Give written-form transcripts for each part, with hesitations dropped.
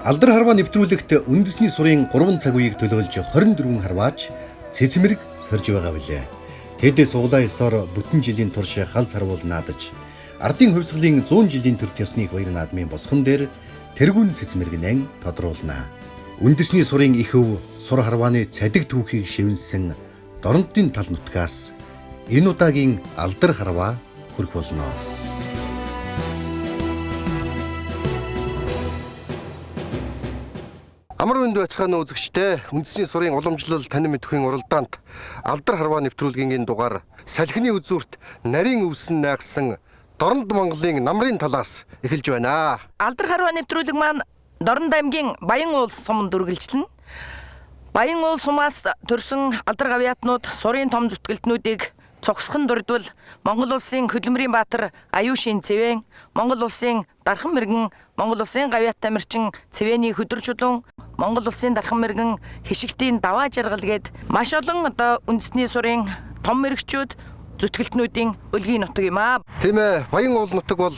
Алдар харваа нэвтрүүлэгт үндэсний сурын 3 цаг үеийг төлөөлж 24 харваач цэцмэрэг сорж байгаа билээ. Тэдээ суглаа ёсоор бүтэн жилийн турш халз харвуул наадаж, ардын хувьсгалын 100 жилийн төр ёсны баяр наадмын босгон дээр тэргүүн цэцмэрэгнэн тодруулна. Үндэсний сурын их өв сур харвааны цадиг түүхийг шивнсэн дорнодын тал нутгаас энэ удаагийн алдар харваа хүрэх болно. Амар хүнд байцгаана үзэгчдээ, үндэсний сурын уламжлал танин мэдхийн уралдаанд алдар харваа нэвтрүүлгийн энэ дугаар салхины үзүүрт нарийн өвсөн найгсан Дорнод Монголын намрын талаас эхэлж байна. Алдар харваа нэвтрүүлэг маань Дорнод аймгийн Баян уулс суманд үргэлжлэнэ. Баян уулс сумаас төрсөн алдар гавьяатнууд сурын том зүтгэлтнүүдийг цогсгон дурдвал Монгол улсын хөдөлмөрийн баатар Аюушийн Цэвэн, Монгол улсын Дархан мэргэн, Монгол улсын гавьяат тамирчин Цэвэний хөдөр чулуун, Монгол улсын Дархан мэргэн хишигтийн даваа жаргал гээд маш олон үндэсний сурын том мэрэгчүүд зүтгэлтнүүдийн өлгийн нутаг юм аа. Тийм ээ, Баян уул нутаг бол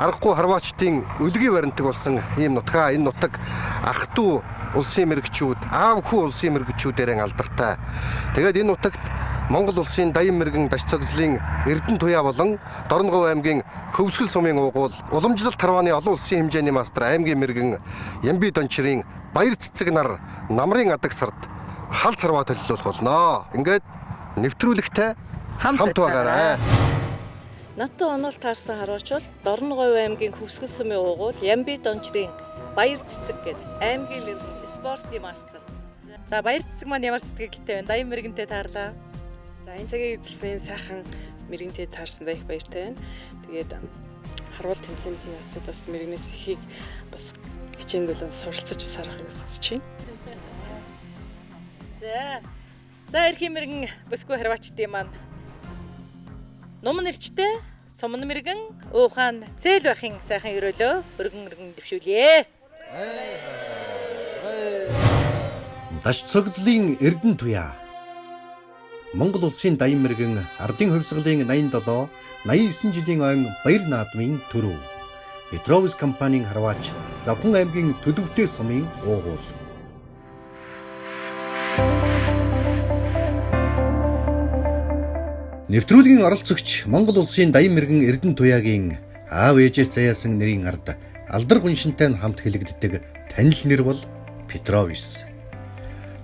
аргагүй харваачдын өлгийн баримтаг болсон ийм нутгаа. Энэ нутаг ах トゥ улсын мэрэгчүүд, аав хүү улсын мэрэгчүүдээр алдартай. Тэгээд энэ нутагт Монгол улсын даян мэргэн Даш цогцлын Эрдэнэ туяа болон Дорногов аймгийн Хөвсгөл сумын уугуул уламжлалт харвааны олон улсын хэмжээний мастер аймгийн мэргэн Ямби Дончрын баяр цэцэг нар намрын адаг сард халз харваа төлөвлөх болно. Ингээд нэвтрүүлэгтэй хамт байгаарай. Надад онол таарсан харваач бол Дорногов аймгийн Хөвсгөл сумын уугуул Ямби Дончрын баяр цэцэг гэдэг аймгийн мэргэн спортын мастер. За баяр цэцэг маань ямар сэтгэлтэй байна? Даян мэргэнтэй таарлаа. За энэ цагийг эзэлсэн сайхан мэрэгэнтэй таарсандаа их баяртай байна. Тэгээд харуул тэмцээний явцад бас мэрэгнээс ихийг бас хичээнгөлөө суралцаж сарахыг хүсэж байна. За эрхийн мэргэн бүсгүй харваачдын маань нум нэрчтэй сумн мэргэн уухаан зээл бахын сайхан өрөөлөө өргөн дэвшүүлье. Даш цогцлын Эрдэнэ туяа. Монгол улсын даян мэргэн ардын хувьсгалын 87, 89 жилийн ойн баяр наадмын төрөв. Петровс компанийн харваач Завхан аймгийн Төдөвтэй сумын уугуул. Нэвтрүүлгийн оролцогч Монгол улсын даян мэргэн Эрдэнэ туяагийн аав ээжээс заяасан нэрийн ард алдар гүншинтэй хамт хэлэгддэг танил нэр бол Петровс.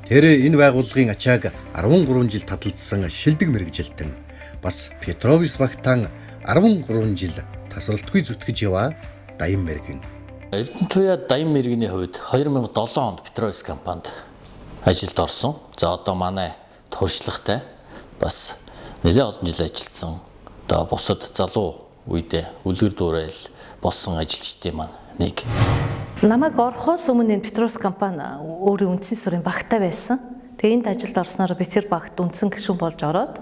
Тэр энэ байгууллагын ачааг 13 жил таталцсан шилдэг мэрэгжилтэн бас Петровс багтаан 13 жил тасралтгүй зүтгэж яваа даян мэргэн. Эрдэнэ туяа даян мэргэний хувьд 2007 онд Петровс компанид ажилд орсон. За одоо манай туршлагатай бас нэлээд олон жил ажилласан. Одоо бусад залуу үедээ үлгэр дуурайл болсон ажилчдын маань нэг. Намайг орохоос өмнө энэ Петровс компани өөрийн үндэсний сурын багтаа байсан. Тэгээ энд ажилд орсноор би тэр багт үндсэн гишүүн болж ороод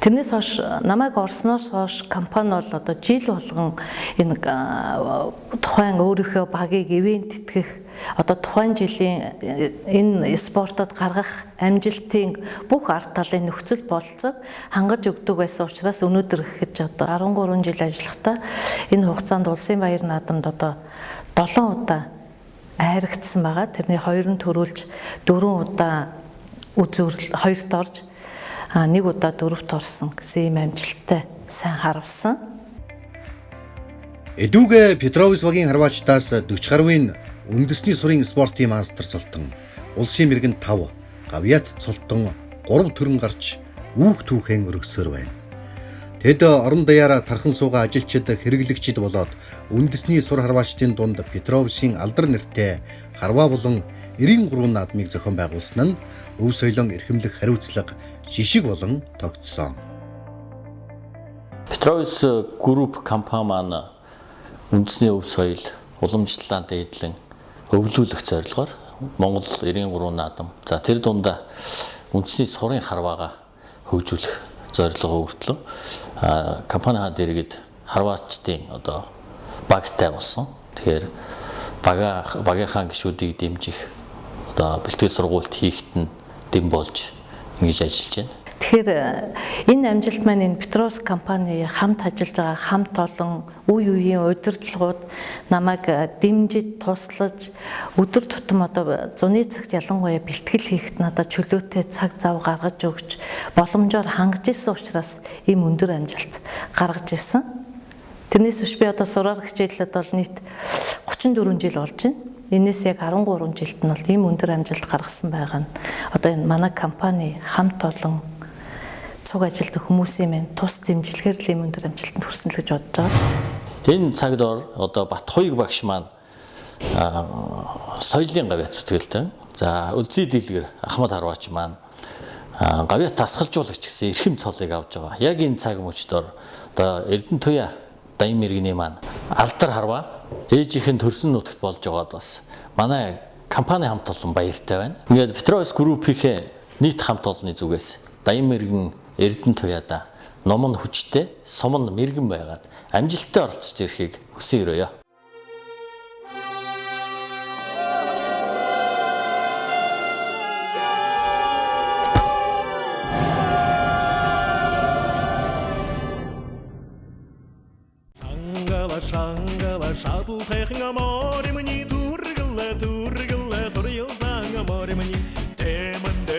тэрнээс хойш намайг орсноос хойш компани бол одоо жил болгон энэ тухайн өөрийнхөө багийг ивент тэтгэх одоо тухайн жилийн энэ спортод гаргах амжилтын бүх ард талын нөхцөл болцоог хангаж өгдөг байсан учраас өнөөдөр гэхэд одоо 13 жил ажиллахдаа энэ хугацаанд улсын баяр наадамд одоо 7 удаа айрагдсан байгаа. Тэрний 2 нь төрүүлж 4 удаа үзүүрэл 2-т орж 1 удаа 4-т орсон гэсэн юм амжилттай сайн харвсан. Эдүүгээ Петровс багийн харваачдаас 40 гаруйн үндэсний сурын спортын мастер цолтон, улсын мэргэн 5, гавьяат цолтон 3 төрөн гарч үүх түүхэн өргөсөөр байна. Тэд орон даяараа тархан суугаа ажилчид хэрэглэгчид болоод үндэсний сур харваачдын дунд Петровсын алдар нэртэй харваа болон 93 наадмыг зохион байгуулсан нь өв соёлон эрхэмлэх хариуцлага жишг болон тогтсон. Петровс групп компани маань үндэсний өв соёл уламжлалаа дээдлэн өвлүүлэх зорилгоор Монгол 93 наадам. За тэр дундаа үндэсний сурын харваагаа хөгжүүлэх зорилгоо өртлөө компанийн дэргэд харваачдын одоо багтай болсон. Тэгэхээр багийнхаа гишүүдийг дэмжих одоо бэлтгэл сургуульд хийхэд нь дэм болж ингэж ажиллаж байна. Тэгэхээр энэ амжилт маань энэ Петровск компани хамт ажиллаж байгаа хамт олон үе үеийн удирдлагууд намайг дэмжиж туслаж өдөр тутам одоо зуны цагт ялангуяа бэлтгэл хийхэд надад чөлөөтэй цаг зав гаргаж өгч боломжоор хангаж исэн учраас ийм өндөр амжилт гаргаж исэн. Тэрнээс биш би одоо сураар хичээлээд бол нийт 34 жил болж байна. Энээс яг 13 жилд нь бол ийм өндөр амжилт гаргасан байгаа нь одоо энэ манай компани хамт олон цуг ажилтг хүмүүсийн мэн тус дэмжлэгээр л ийм өндөр амжилтанд хүрсэн л гэж бодож байгаа. Энэ цагт одоо Батхуйг багш маань соёлын гавьяа зүтгэлтэй. За Үлзий дийлгэр Ахмад Харваач маань гавьяа тасгалжуулагч гэсэн эрхэм цолыг авж байгаа. Яг энэ цаг мөчтөөр одоо Эрдэнэтуяа Даян мэргэний маань Алдар Харваа ээжийнхэн төрсөн нутагт болж байгаад бас манай компани хамт олон баяртай байна. Ингээд Петровск группийн нийт хамт олонны зүгээс Даян мэргэн Эрдэнэтуяада номон хүчтэй, сумн мэргэн байгаад амжилттай оролцож ирэхийг хүсэн өрөөё. Шангала шатл тэхэн море мани тургала турьёлсан море мани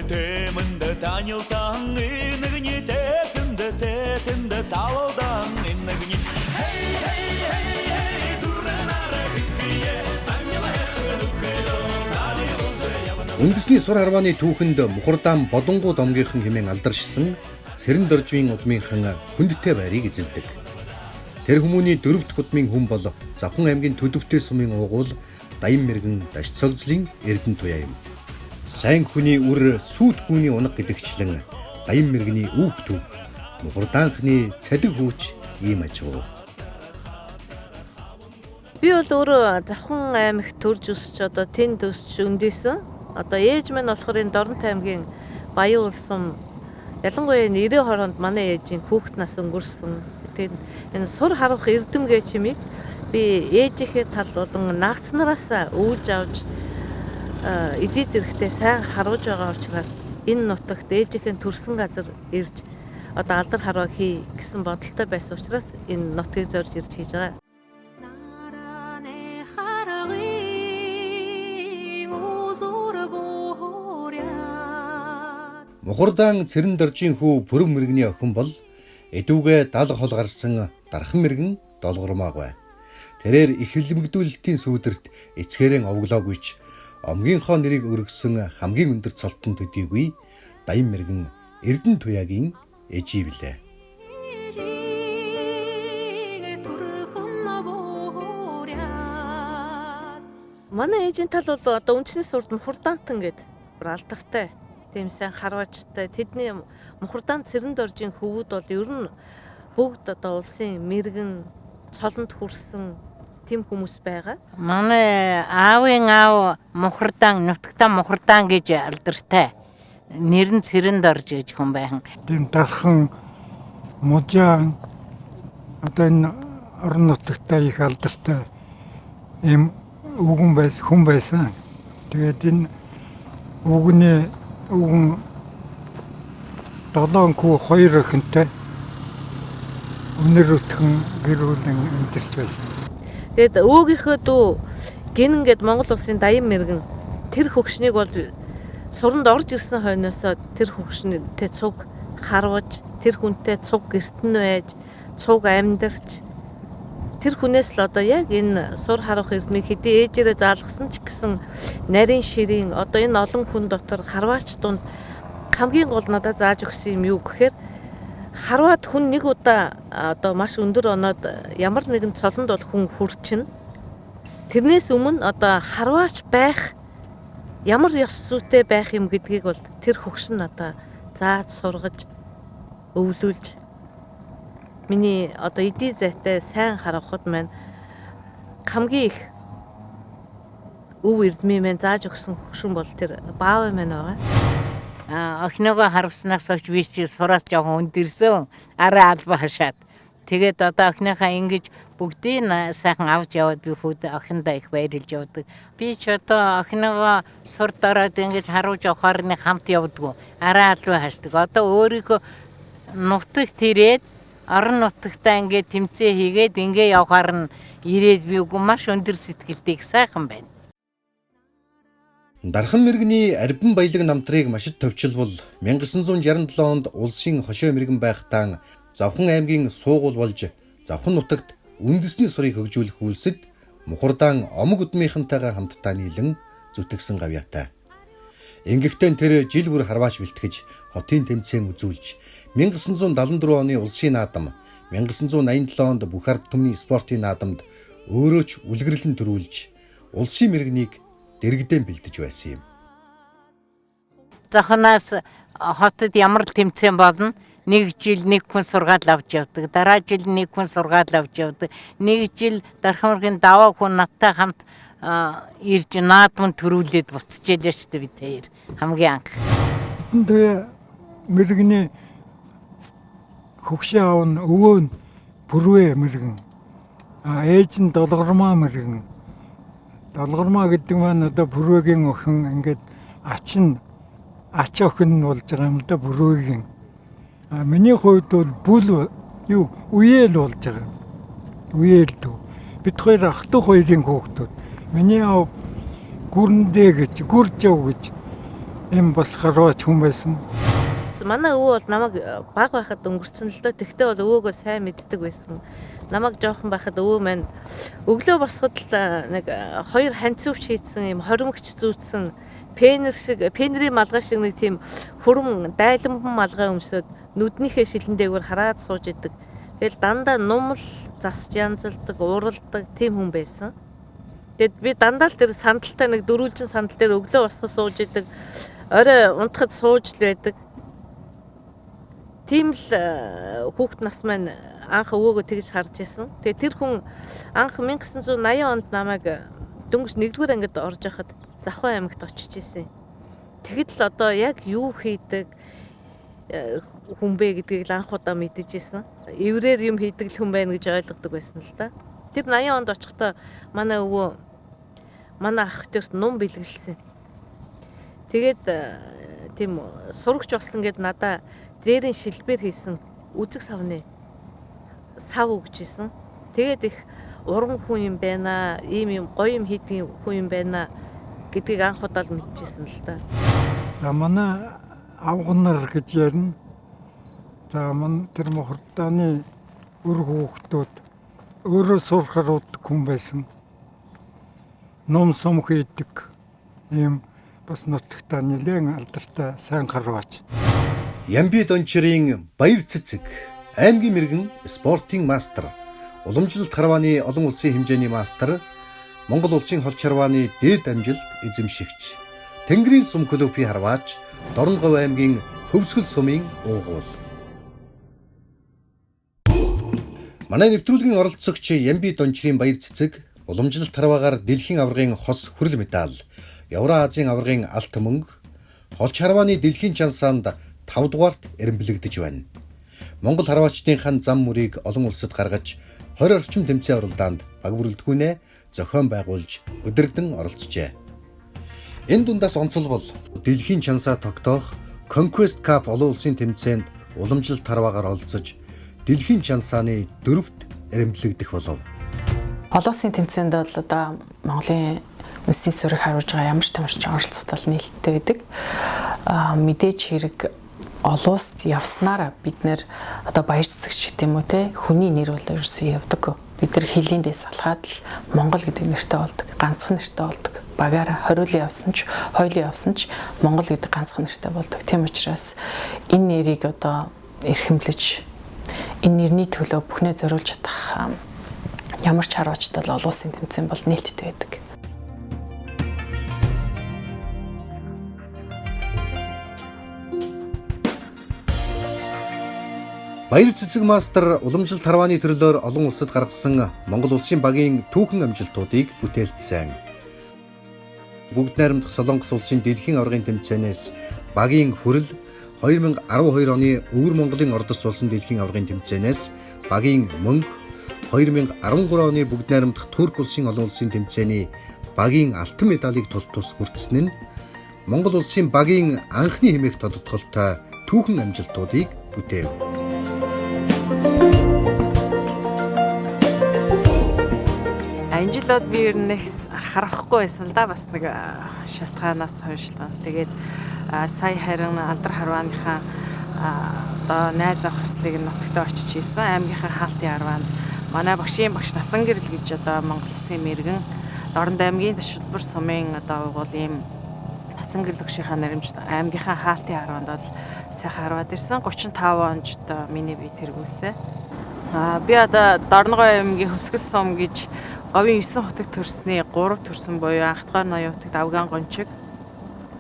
темэндэ танилсан нэгни тэтэндэ талдан нэгни hey дуранара хие амяла хэхлүхэло Үндэсний сур харвааны түүхэнд Мухардаан Бодонгуу домгийнхан хэмээн алдаршсан Сэрэн Доржийн удмынхан хүндтэй байрыг эзэлдэг. Тэр хүмүүний дөрөвт удмын хүн бол Завхан аймгийн Төлөвтэй сумын уугуул Даян мэргэн Даш цогцлын Эрдэнэтуяа юм. Сайн хүний үр сүйт хүний унаг гэдэгчлэн Даян мэргэний үүх төв Мухардаанхны цадиг хүүч ийм ажив. Би бол өөрөө Завхан аймагт төрж өсч одоо тэнд өсч өндөөсөн. Одоо ээж минь болохоор энэ Дорнот аймгийн Баян улсум ялангуяа 90 хороонд манай ээжийн хүүхэд нас өнгөрсөн. Энэ сур харах эрдэмгээ чимийг би ээжийнхээ тал болон наагцнараас өвж авч эдий зэрэгтэй сайн харуулж байгаа учраас энэ нутагт ээжийнхээ төрсэн газар ирж одоо Алдар Харваа хий гэсэн бодолтой байсан учраас энэ нутгийг зорж ирж хийж байгаа. Мухардаан Сэрэн Доржийн хүү Пүрэв мэргэний охин бол эдүүгээ 70 хол гарсан Дархан мэргэн Долгормааг бай. Тэрээр их хилэмгдүүлэлтийн сүүдэрт эцгээрэн овглоогүйч омгийнхоо нэрийг өргөсөн хамгийн өндөр цолтон төдийгүй Даян мэргэн Эрдэнэтуяагийн ээжий билээ. Манай ээжийн тал бол одоо үндэсний сурд Мухардаантан гэдэг алдартай. Тийм сайн харваачтай тэдний Мухардаан Сэрэн Доржийн хөвүүд бол ер нь бүгд одоо улсын мэргэн цолонд хүрсэн тэм хүмүүс байгаа. Манай аавын аав Мухардаан нутагтаа Мухардаан гэж алдартай. Нэр нь Сэрэн Дорж гэж хүн байсан. Тийм Дархан Мужаан одоо энэ орон нутагтаа их алдартай ийм үгэн байсан хүн байсан. Тэгээд энэ үгний үгэн 7 хүү 2 охинтой өнөр өтгөн гэр бүлийн амьдарч байсан. Тэгээд өвгийнхөө дүү гин ингээд Монгол улсын Даян мэргэн тэр хөгшнийг бол суранд орж ирсэн хойноосоо тэр хөгшнөдтэй цуг харваж тэр хүнтэй цуг гертэн байж цуг амьдарч тэр хүнээс л одоо яг энэ сур харах эрдмийг хэдий ээжээрээ заалгасан ч гэсэн нарийн ширийн одоо энэ олон хүн дотор харваач дунд хамгийн гол надад зааж өгсөн юм юу гэхээр харваад хүн нэг удаа одоо маш өндөр оноод ямар нэгэн цолонд бол хүн хүрчин. Тэрнээс өмнө одоо харваач байх ямар ёс зүйтэй байх юм гэдгийг бол тэр хөгшин надад зааж сургаж өвлүүлж миний одоо эдий зайтай сайн харахад маань хамгийн их өв эрдмийн маань зааж өгсөн хөгшин бол тэр баав маань байгаа. Охиногоо харавснаас хойш би чи сураас жоохон өндөрсөн. Араа алба хашаад. Тэгээд одоо охиныхаа ингэж бүгдийг сайхан авч яваад би хүүд охиндоо их баярлж явдаг. Би ч одоо охиныгоо сур дороод ингэж харуулж явахаар нэг хамт явдггүй. Араа алуу хашдаг. Одоо өөрийгөө нутагт ирээд орон нутагтаа ингээд тэмцээ хийгээд ингээ явахаар нь ирээд би үгүй маш өндөр сэтгэлтэй их сайхан байна. Дархан мэргэний Арбан баялаг намтрыг Машид товчилбол 1967 онд улсын хошоо мэргэн байхдаа Завхан аймгийн суугуул болж Завхан нутагт үндэсний сурыг хөгжүүлэх үйлсэд Мухардаан омог удмынхантайгаа хамтдаа нийлэн зүтгэсэн гавьяатай. Ингэхдээ тэр жил бүр харваач бэлтгэж хотын тэмцээн үзүүлж 1974 оны улсын наадам 1987 онд Бүхард түмний спортын наадамд өөрөө ч үлгэрлэн төрүүлж улсын мэргэнийг дэрэгдэн бэлдэж байсан юм. Заханаас хотод ямар тэмцээн болно? Нэг жил нэг хүн сургаал авч явдаг. Дараа жил нэг хүн сургаал авч явдаг. Нэг жил Дархамргийн даваа хүн надтай хамт ирж наадмын төрүүлээд буцчихлаа шүү дээ бид хоёр. Хамгийн анх. Тэгээ мэрэгний хөгшин аав нь өвөө нь бүрвэ мэрэгэн. Ээж нь долгормаа мэрэгэн. Долгормаа гэдэг маань одоо бүрвэгийн охин ингээд ач охин нь болж байгаа юм л да бүрвэгийн. Миний хувьд бол бүл юу үеэл болж байгаа. Үеэл дүү. Бид хоёр ах トゥ хоёрын хүүхдүүд. Миний аав гүрэндээ гэж гүржав гэж юм бас хараач хүн байсан. Манай өвөө бол намайг баг байхад өнгөрцөн л доо. Тэгтээ бол өвөөгөө сайн мэддэг байсан. Намайг жоохон байхад өвөө маань өглөө босоход л нэг хоёр ханцууч хийцэн юм хоримогч зүүцсэн пенерийн малгай шиг нэг тийм хурам дайланбан малгай өмсөд нүднийхээ шилэн дээгүүр хараад сууж идэг. Тэгэл дандаа нумал засч янзалдаг, уралдаг тийм хүн байсан. Тэгэд би дандаа л тэр сандалтай нэг дөрвөлжин сандал дээр өглөө босоход сууж идэг. Орой унтахад сууж л байдаг. Тийм л хүүхэд нас маань анх өвөөгөө тэгж харж байсан. Тэгээ тэр хүн анх 1980 онд намайг дөнгөж 1-р ангид орж яхад Завхан аймагт очиж исэн. Тэгэд л одоо яг юу хийдэг хүн бэ гэдгийг л анх удаа мэдчихсэн. Эврээр юм хийдэг хүн байна гэж ойлгодог байсан л да. Тэр 80 онд очихдоо манай өвөө манай ах төрт ном бэлгэлсэн. Тэгээд тийм сурагч болсон гэд надаа зээрийн шилбэр хийсэн үзэг савны сав өгчээсэн. Тэгээд их уран хүн юм байна, ийм юм гоё юм хийдэг хүн юм байна гэдгийг анх удаа л мэдчихсэн л да. За манай авгнар гэж ярина. За тэр Мухардааны өр хүүхдүүд өөрөө сурахаар уддаг хүн байсан. Ном сум хийдэг ийм бас нутагтаа нэлээд алдартай сайн харваач. Ямби Дончрын баяр цэцэг, аймгийн мэргэн спортын мастер, уламжлалт харвааны олон улсын хэмжээний мастер, Монгол улсын хол чарвааны дээд амжилт эзэмшигч, Тэнгэрийн сум клубын харваач, Дорногов аймгийн Хөвсгөл сумын уугуул. Манай нэвтрүүлгийн оролцогч Ямби Дончрын баяр цэцэг, уламжлалт харваагаар дэлхийн аваргын хос хүрэл медаль, Евразийн аваргын алт мөнгө, хол чарвааны дэлхийн чансаанд 5 дугаарт эренбэлэгдэж байна. Монгол харваачдын зам мөрийг олон улсад гаргаж 20 орчим тэмцээн уралдаанд баг бүрэлдэхүүнээ зохион байгуулж өдөрдөн оролцжээ. Энэ дундаас онцлбол дэлхийн чансаа тогтоох Conquest Cup олон улсын тэмцээнд уламжлалт харваагаар оролцож дэлхийн чансааны 4-т эренбэлэгдэх болов. Олон улсын тэмцээнд бол одоо Монголын үндэсний суурийг харуулж байгаа ямар ч тамирчин оролцоход бол нээлттэй байдаг. Мэдээж хэрэг олон улсад явснараа бид нэр одоо баяр цэцэгч гэх юм уу те хүний нэр бол ерөөсөө явдаг. Бид нар хилийн дэс алхаад л Монгол гэдэг нэртэй болдог. Ганцхан нэртэй болдог. Багаараа хориулын явсан ч, хоёулын явсан ч Монгол гэдэг ганцхан нэртэй болдог. Тийм учраас энэ нэрийг одоо эрхэмлэж энэ нэрний төлөө бүхнээ зориулж чадах ямар ч харваачтай бол олон улсын тэмцээн бол нээлттэй байдаг. Баяр цэцэг мастер уламжлалт харвааны төрлөөр олон улсад гаргасан Монгол улсын багийн түүхэн амжилтуудыг бүтээлдсэн. Бүгд найрамдах Солонгос улсын дэлхийн аваргын тэмцээнээс багийн хүрэл 2012 оны Өвөр Монголын ордос болсон дэлхийн аваргын тэмцээнээс багийн мөнгө, 2013 оны бүгд найрамдах Турк улсын олон улсын тэмцээний багийн алтан медалийг тус хүртсэн нь Монгол улсын багийн анхны хэмээх тодотголтой түүхэн амжилтуудыг бүтээв. Энэ жилд би ер нь харахгүй байсан л да, бас нэг шалтгаанаас хойшлоос. Тэгээд сая харин Алдар харвааныхаа одоо найз ах хөслийг нутагтаа очиж ийсэн. Аймгийнхаа хаалтын харваанд манай багшийн багш Насан гэрэл гэж одоо Монгол Улсын мэрэгэн Дорнод аймгийн Ташилбар сумын одоо угуул ийм Насан гэрэл багшийнхаа наримжт аймгийнхаа хаалтын харваанд бол сайхан харваад ирсэн. 35 онд одоо миний бие тэргүүлсэн. Би одоо Дорногой аймгийн Хөвсгөл сум гэж говийн 9 хотод төрсний 3 төрсөн буюу анх дахь ноён хотод Авган гончиг,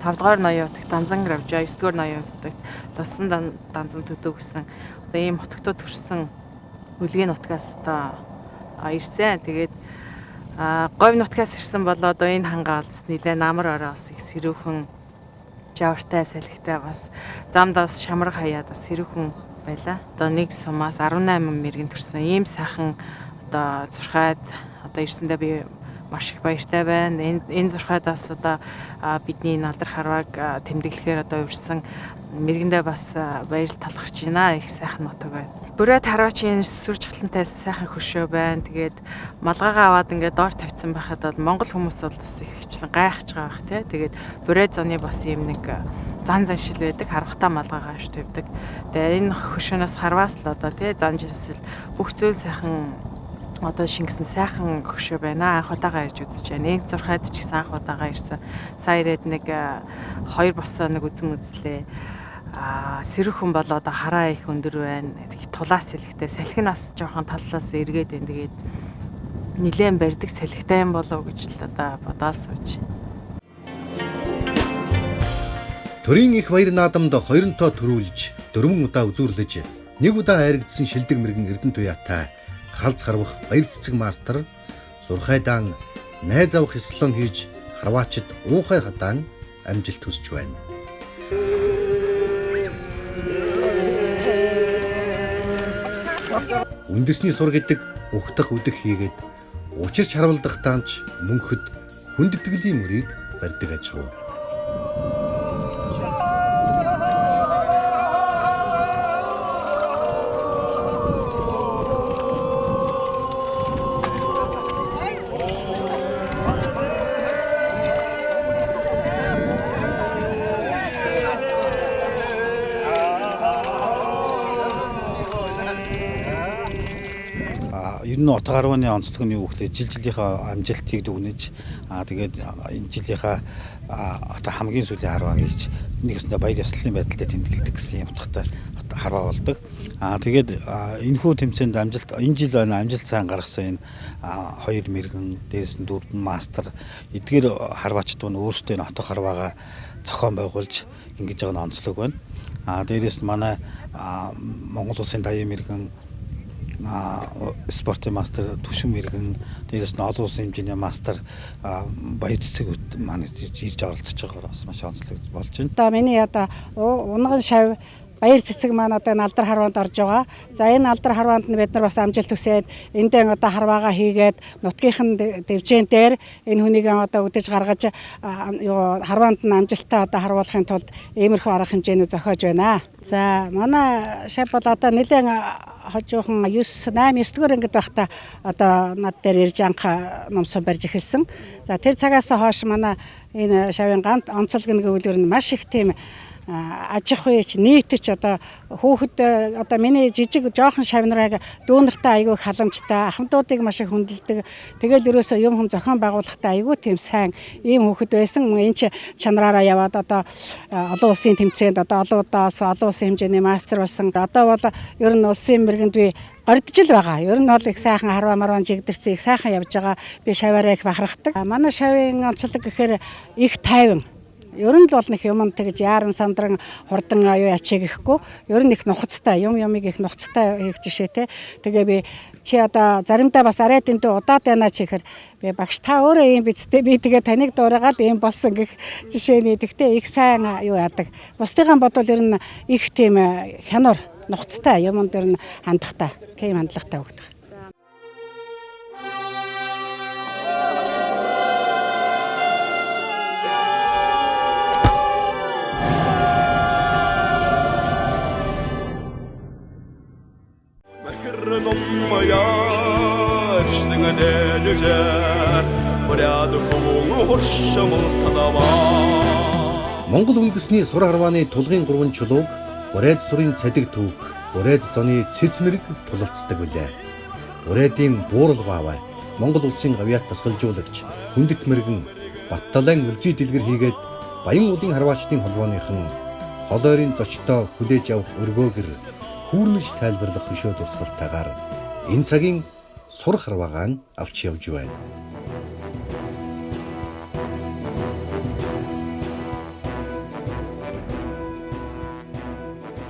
5 дахь ноён хотод Данзан Гравжа, 9 дахь ноён хотод Тусан Данзан төдөө гэсэн одоо ийм хотогтод төрсэн үлгийн нутгаас одоо ирсэн. Тэгээд говь нутгаас ирсэн бол одоо энэ хангаал бас нэлээ намар ороос их сэрүүхэн жавартай салхитай бас замдаас шамраг хаяад бас сэрүүхэн байла. Одоо нэг сумаас 18 мэрэгэн төрсэн ийм сайхан одоо зурхайд одоо ирсэндээ би маш их баяртай байна. Энэ зурхайдаас одоо бидний Алдар харвааг тэмдэглэхээр одоо урьсан мэргэндээ бас баярл талархаж байна. Их сайхан нутаг байна. Бүрээд харваачийн сүр чухлантай сайхан хөшөө байна. Тэгээд малгайгаа аваад ингээд доор тавьсан байхад бол монгол хүмүүс бол бас их хвчлэн гайхаж байгаа бах тий. Тэгээд бүрээд зоны бас юм нэг зан заншил байдаг. Харвахтаа малгайгаа авч тавьдаг. Тэгээд энэ хөшөөнөөс харваас л одоо тий зан заншил бүх зүйл сайхан одоо шингэсэн сайхан хөшөө байна. Анх удаага ирж үзэж байна. Нэг зурхайд ч гэсэн анх удаага ирсэн. Сая ирээд нэг 2 босоо нэг үзэн үзлээ. Сэрүүхэн бол одоо хараа их өндөр байна. Тулаас салхитай. Салхи нас жоохон таллаас эргээд байна. Тэгээд нилээн барьдаг салхитай юм болов гэж л одоо бодоос сууж. Төрийн их баяр наадамд 2 тоо төрүүлж, 4 удаа үзүүрлэж, 1 удаа хайрагдсан шилдэг мэргэн Эрдэнэ Туяатай халз харвах баяр цэцэг мастер зурхайдаан найз авах слон хийж харваачид уухай хадаан амжилт хүсэж байна. Үндэсний сур гэдэг угтах үдэх хийгээд учирч харвалдах таанч мөнхөд хүндэтгэлийн мөрийг барьдаг аж ахуй. Ер нь утга харваны онцлогны үхлээ жилийнхаа амжилтыг дүгнэж тэгээд энэ жилийнхаа одоо хамгийн сүүлийн харваа гэж нэгэсэндээ баяр ёслолын байдалтай тэмдэглэдэг гэсэн юм утгатай харваа болдог. Тэгээд энэхүү тэмцээнд амжилт энэ жил амжилт сайн гаргасан энэ 2 мэргэн дээрээс нь 4 мастер эдгээр харваачд нь өөрсдөө энэ отго харваагаа зохион байгуулж ингэж байгаа нь онцлог байна. Дээрээс нь манай Монгол улсын даяар мэргэн спортын мастер түшин мэргэн дээрээс нь олон улсын хэмжээний мастер баяр цэцэг маань ирж оролцож байгаагаар бас маш онцлог болж байна. Одоо миний одоо унган шав баяр цэцэг маань одоо энэ Алдар харваанд орж байгаа. За энэ Алдар харваанд нь бид нар бас амжилт хүсээд эндээ одоо харваагаа хийгээд нутгийнхэн дэвжээн дээр энэ хүнийг одоо үдэж гаргаж харваанд нь амжилттай одоо харуулахын тулд иймэрхүү арга хэмжээний зохиож байна. За манай шав бол одоо нэлээд хожуухан 8 9-р ангид байхдаа одоо над дээр ирж анх номсон барьж эхэлсэн. За тэр цагаас хойш манай энэ шавын ганц онцлог нэг үлгэр нь маш их тийм аж ахуйч нийтч одоо хүүхэд одоо миний жижиг жоохон шавнараг дүүнэртэй аягүй халамжтай ахмадуудыг маш их хүндэлдэг. Тэгэл ерөөсөө юм хүм зохион байгуулалтаа аягүй тийм сайн ийм хүүхэд байсан. Энэ ч чанараараа яваад одоо олон улсын тэмцээнд одоо олон удаас олон улсын хэмжээний мастер болсон. Одоо бол ер нь улсын мэргэнд би гордж л байгаа. Ер нь бол их сайхан харваа марван жигдэрсэн их сайхан явж байгаа. Би шаваараа их бахархдаг. Манай шавын онцлог гэхээр их тайван. Ер нь л бол нэг юм тэгж яаран сандран хурдан аюу ячаа гэхгүй. Ер нь их нухацтай юмыг их нухацтай хийх жишээ те. Тэгээ би чи одоо заримдаа бас арай тэнтэй удаад байна чи гэхээр би багш та өөрөө юм бидтэй би тэгээ таныг дуурайгаал юм болсон гэх жишээний тэгтээ их сайн юу яадаг. Бусдыгаан бодвол ер нь их тийм хянуур нухацтай юмд ер нь хандахтай тийм хандлагатай өгдөг. Монгол үндэсний сур харвааны тулгын 3 чулууг Бурайд сурын цадиг түүх, Бурайд зоны цэцмэрэг тулалцдаг билээ. Бурайдын буурал баавай Монгол улсын авиат тасгалжуулагч хүндэт мэргэн Батталайн үлзий дэлгэр хийгээд Баян уулын харваачдын холбооныхан хол ойрын зочдоо хүлээж авах өргөөгөр хүүрнэж тайлбарлах хөшөө дурсгалтайгаар энэ цагийн сур харваагаа нь авч явж байна.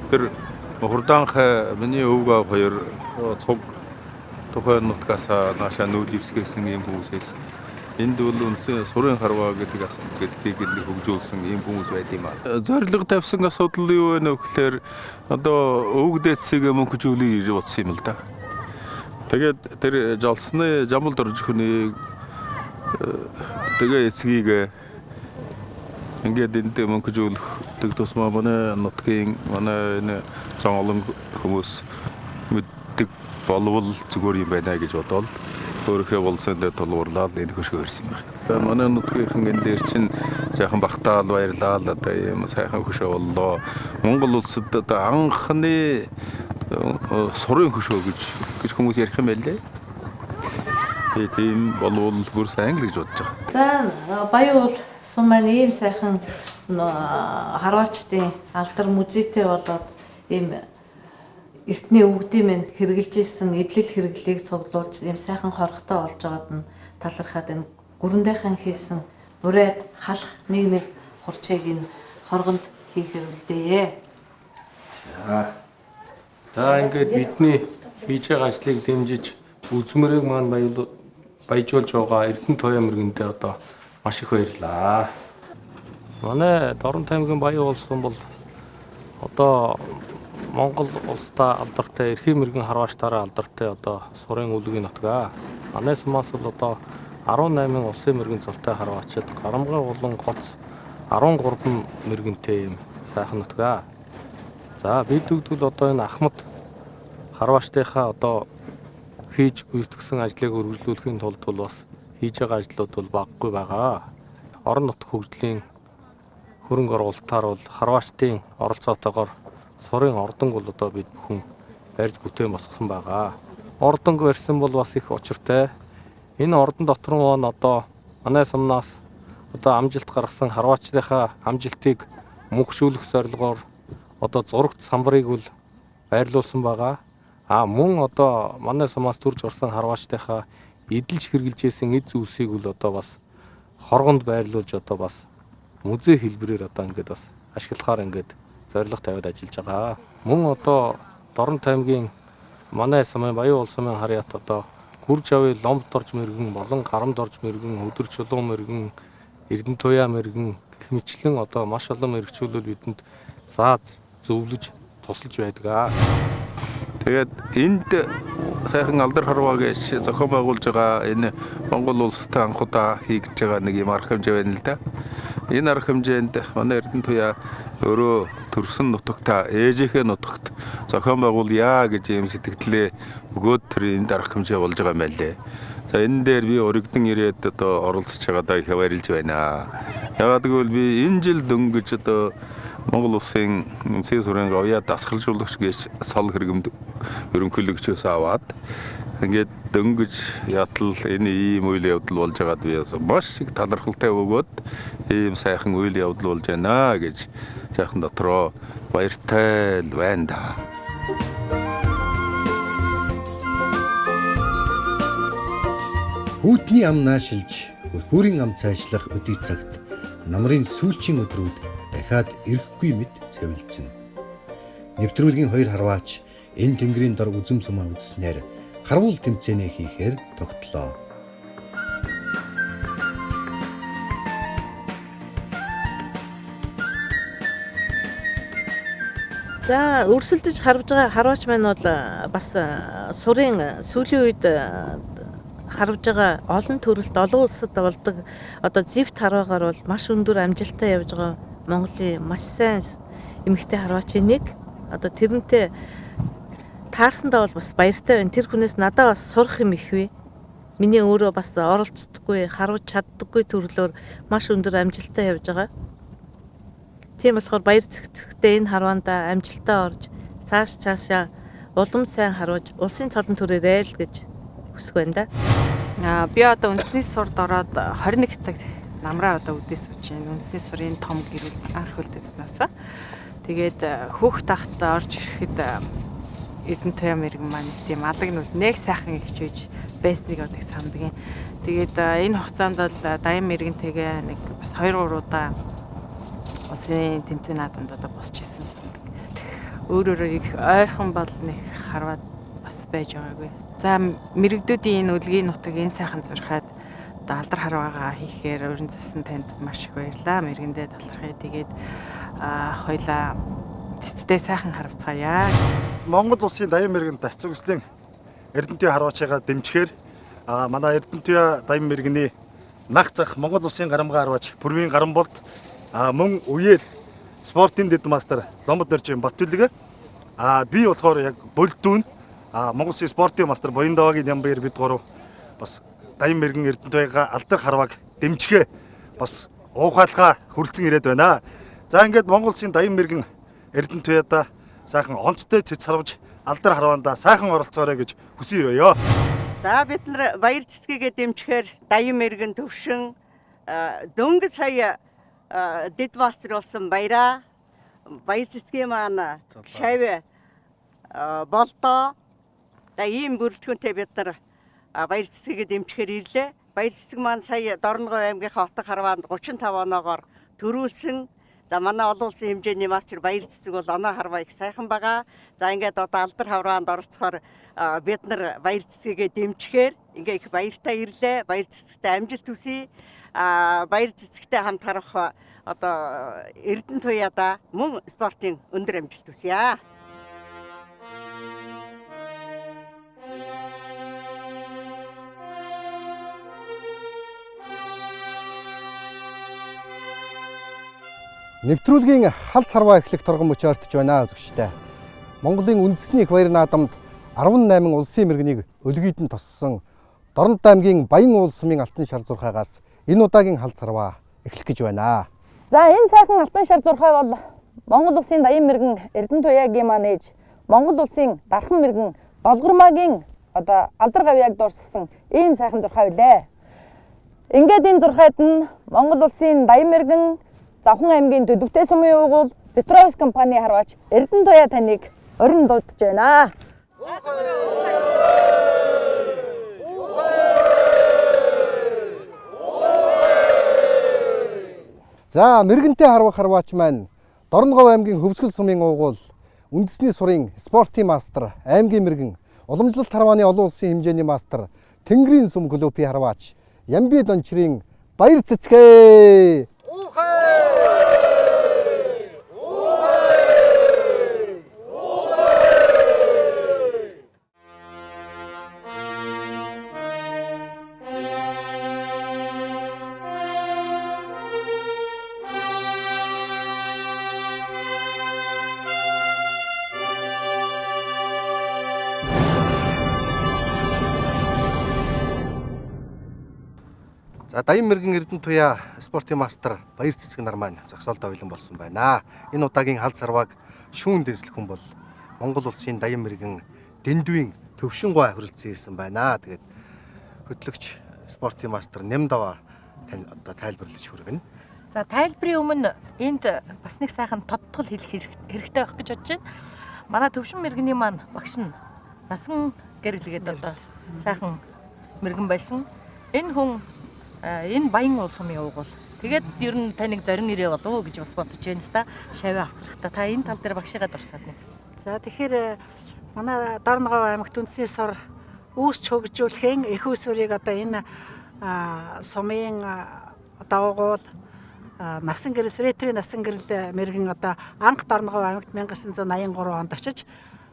Тэр хурдаанх миний өвгөө хоёр цуг тухайн нутгаас нааша нүүдэрсгэсэн юм хүмүүсээс энд бол үнсэн сурын харваа гэдгийг хөгжүүлсэн ийм хүмүүс байд юм аа. Зорилго тавьсан асуудал юу вэ гэхээр одоо өвөг дээдсийг мөнгөжүүлэх гэж бодсон юм л да. Тэгээд тэр жалсны жамбал дорж хүний тэгээ эцгийг ингээд энд мөнгөжүүлэх тусмаа манай нутгийн манай энэ цонголон хүмүүс мэддэг болвол зүгээр юм байна гэж бодоод өөрөөхөө болсон дээр тулгуурлаад энэ хөшгөө ирсэн юм байна. Манай нутгийнхан энэ дээр чинь сайхан багтаал баярлал одоо ийм сайхан хөшөө боллоо. Монгол улсад одоо анхны сурын хөшөө гэж хүмүүс ярих юм байлээ. Тийм болвол бүр сайн л гэж бодож байгаа. За Баян уул сум маань ийм сайхан харваачдын алдар музейтэй болоод ийм эртний өвгдийн мэн хэрэгжилж исэн эдлэл хэрэглийг цуглуулж ийм сайхан хорхтой болж байгаад нь талархаад энэ гүрэндийнхэн хийсэн Бурайд халах нэг хурцыг энэ хоргонд хийхээр үлдээе. За ингээд бидний хийж байгаа ажлыг дэмжиж үзмэрийг маань баяжуулж байгаа Эрдэнэ Туяа мэргэндээ одоо маш их баярлаа. Манай Дорнот аймгийн Баян улсын бол одоо Монгол улстай алдартай эрхийн мэргэн харваачтаараа алдартай одоо сурын үлгийн нутгаа. Манай сумаас бол одоо 18 улсын мэргэн цолтой харваачид Гарамгай улан гоц 13 мэргэнтэй юм сайхан нутгаа. За бид бүгдвэл одоо энэ Ахмад харваачтынхаа одоо хийж гүйцэтгсэн ажлыг үргэлжлүүлэхийн тулд бол бас хийж байгаа ажлууд бол баггүй байгаа. Орон нутг хөгжлийн хөрөнгө оруулалтаар бол харваачдын оролцоотойгоор сурын ордонг бол одоо бид бүхэн барьж бүтээн босгосон байгаа. Ордонг барьсан бол бас их учиртай. Энэ ордон дотор нь одоо манай сумнаас одоо амжилт гаргасан харваачдынхаа амжилтыг мөнхшүүлэх зорилгоор одоо зурагт самбарыг бол байрлуулсан байгаа. Мөн одоо манай сумаас төрж орсон харваачдынхаа эдэлж хэрэгжилжсэн эд зүйлсийг бол одоо бас хоргонд байрлуулж одоо бас музей хэлбэрээр одоо ингээд бас ашиглахаар ингээд зорилго тавиад ажиллаж байгаа. Мөн одоо Дорнот аймгийн манай сумын Баян уул сумын харьяат одоо Гүрж авъя ломд орж мэргэн болон гарамд орж мэргэн өдөр чулуу мэргэн Эрдэнэ Туяа мэргэн гэх мэтлэн одоо маш олон мэрэгчүүлэл бидэнд зааж зөвлөж тусалж байдаг. Тэгээд энд сайхан алдар харваа гэж зохион байгуулж байгаа энэ Монгол улстай анхудаа хийгдэж байгаа нэг юм арга хэмжээ байна л да. Энэ арга хэмжээнд манай Эрдэнэ Туяа өөрөө төрсөн нутагта ээжийнхээ нутагт зохион байгуулъя гэж юм сэтгэлээ өгөөд тэр энд арга хэмжээ болж байгаа юм байлээ. За энэ дээр би өргөдөн ирээд одоо оролцож байгаадаа их баярлж байна. Яагаад гэвэл би энэ жил дөнгөж одоо Монгол улсын үндэсний сурын авиа дасгалжуулагч гэж сол хэрэгэмд ерөнхийлөгчөөс аваад ингээд дөнгөж ятал энэ ийм үйл явдал болж байгаад би маш их талархалтай өгөөд ийм сайхан үйл явдал болж байна гэж сайхан дотроо баяртай л байна да. Хүүтний ам наашилж, хөрхүүрийн ам цаашлах өдий цагт намрын сүүлчийн өдрүүд дахиад ирэхгүй мэт цэвэлзэн. Нэвтрүүлгийн 2 харваач энэ тэнгэрийн дор үзэм сумаа үзснээр харвуул тэмцээнэ хийхээр тогтлоо. За өрсөлдөж харвж байгаа харваач маань бол бас сурын сүүлийн үед харвж байгаа олон төрөлт олон улсад болдог одоо зэвт харваагаар бол маш өндөр амжилттай явж байгаа Монголын маш сайн эмэгтэй харваачийн нэг. Одоо тэрнтэй таарсандаа бол бас баяртай байна. Тэр хүнээс надад бас сурах юм их вэ. Миний өөрөө бас оролцдоггүй, харваж чаддаггүй төрлөөр маш өндөр амжилттай явж байгаа. Тийм болохоор баяр цэгцтэй энэ харваанда амжилттай орж цаашаа улам сайн харваж улсын цолон төрөөрэй л гэж хүсэх байна да. Би одоо үндэсний сурд ороод 21 цаг намраа одоо үдээс сууж байна. Үндэсний сурын том гэрэл анх хөл тавьснаас. Тэгээд хөөх тахт орж ирэхэд Эрдэнэтуяа мэрэгэн маань тийм алаг нүд нэг сайхан ихжиж байсныг одоо сандгийн. Тэгээд энэ хугацаанд бол даян мэрэгэнтэйгээ нэг бас 2-3 удаа улсын тэмцээн наадамд одоо босч ирсэн сандаг. Өөрөөр их ойрхон бол нэг харваад бас байж байгаагүй. За мэрэгдүүдийн энэ үлгийн нутаг энэ сайхан зурхаад одоо алдар харваагаа хийхээр өрн засан танд маш их баярлаа. Мэргэндээ талархъя. Тэгээд хоёлаа цэцтэй сайхан харвцгаая. Монгол улсын даян мэрэгэн дасцаг өслийн Эрдэнэтуяа харваачаагаа дэмжихээр манай Эрдэнэтуяа даян мэргэний нах зах Монгол улсын гарамгаа харваач Бүрвийн Гарамболд мөн үеэл спортын дэд мастер Ломбод Доржийн Батүлэг би болохоор яг Болдүүн Монгол Улсын спортын мастер Боёндавагийн Нямбаяр бид гурав бас даян мэрэгэн Эрдэнэтуяагаа алдар харвааг дэмжихээ бас уухайлгаа хүрэлцэн ирээд байна. За ингээд Монгол Улсын даян мэрэгэн Эрдэнэтуяада сайхан онцтой цэц харваж алдар харваанда сайхан оролцоорой гэж хүсэн өрөөё. За бид нар баяр цэцгийгээ дэмжихээр даян мэрэгэн төвшин дөнгөж сая дэд мастер болсон баяраа баяр цэцгийн маань шавь болдоо. Ийм бүрэлдэхүүнтэй бид нар баяр цэцгийгээ дэмжихээр ирлээ. Баяр цэцэг маань сая Дорногов аймгийнхаа хотог харваанд 35 оноогоор төрүүлсэн. За манай олон улсын хэмжээний мастер баяр цэцэг бол оноо харваа их сайхан байгаа. За ингээд одоо алдар харваанд оролцохоор бид нар баяр цэцгийгээ дэмжихээр ингээ их баяртай ирлээ. Баяр цэцэгтэй амжилт хүсье. Баяр цэцэгтэй хамт харах одоо Эрдэнэтуяада мөн спортын өндөр амжилт хүсье. Нэвтрүүлгийн халд сарваа эхлэх торгон мөч ортж байна үзэгчтэй. Монголын үндэсний их баяр наадамд 18 улсын мэргэнийг өлгийдэн тоссон Дорнод аймгийн Баян уул сумын алтан шар зурхаагаас энэ удаагийн халд сарваа эхлэх гэж байна. За энэ сайхан алтан шар зурхай бол Монгол улсын даян мэргэн Эрдэнэтуяагийн маань ээж Монгол улсын дархан мэргэн Долгормаагийн одоо алдар гавьяаг дуусгасан ийм сайхан зурхай билээ. Ингээд энэ зурхайд нь Монгол улсын даян мэргэн Завхан аймгийн Төдөвтэй сумын уугуул Петровс компани харваач Эрдэнэтуяа таныг орин дуудаж байна. За мэрэгэнтэй харваач маань Дорногов аймгийн Хөвсгөл сумын уугуул үндэсний сурын спортын мастер аймгийн мэргэн уламжлалт харвааны олон улсын хэмжээний мастер Тэнгэрийн сум клубын харваач Ямби Дончрын баяр цэцгээ. За даян мэргэн Эрдэнэтуяа спортын мастер баяр цэцэг нар маань зогсоолдоо бэлэн болсон байна. Энэ удаагийн халд сарвааг шүүн дэслэх хүн бол Монгол улсын даян мэргэн Дэндвийн төвшин гой хүрэлцэн ирсэн байна. Тэгээд хөтлөгч спортын мастер Нямдава тань одоо тайлбарлаж хүргэнэ. За тайлбарын өмнө энд бас нэг сайхан тодтгол хэлэх хэрэгтэй байх гэж бодож байна. Манай төвшин мэргэний маань багш нь насан гэрэлгээд одоо сайхан мэргэн байсан. Энэ хүн энэ Баян уул сумын уугуул Тэгээд ер нь таныг зорин ирээ болов уу гэж бас бодож байна л да. Шавь авцрахта та энэ тал дээр багшигаа дурсаад нэг. За тэгэхээр манай Дорногов аймагт үндсний сур үүсч хөгжүүлэхэн их усурыг одоо энэ сумын давгуул насан гэрэл Срэтрийн насан гэрэл мэргэн одоо анх Дорногов аймагт 1983 онд очиж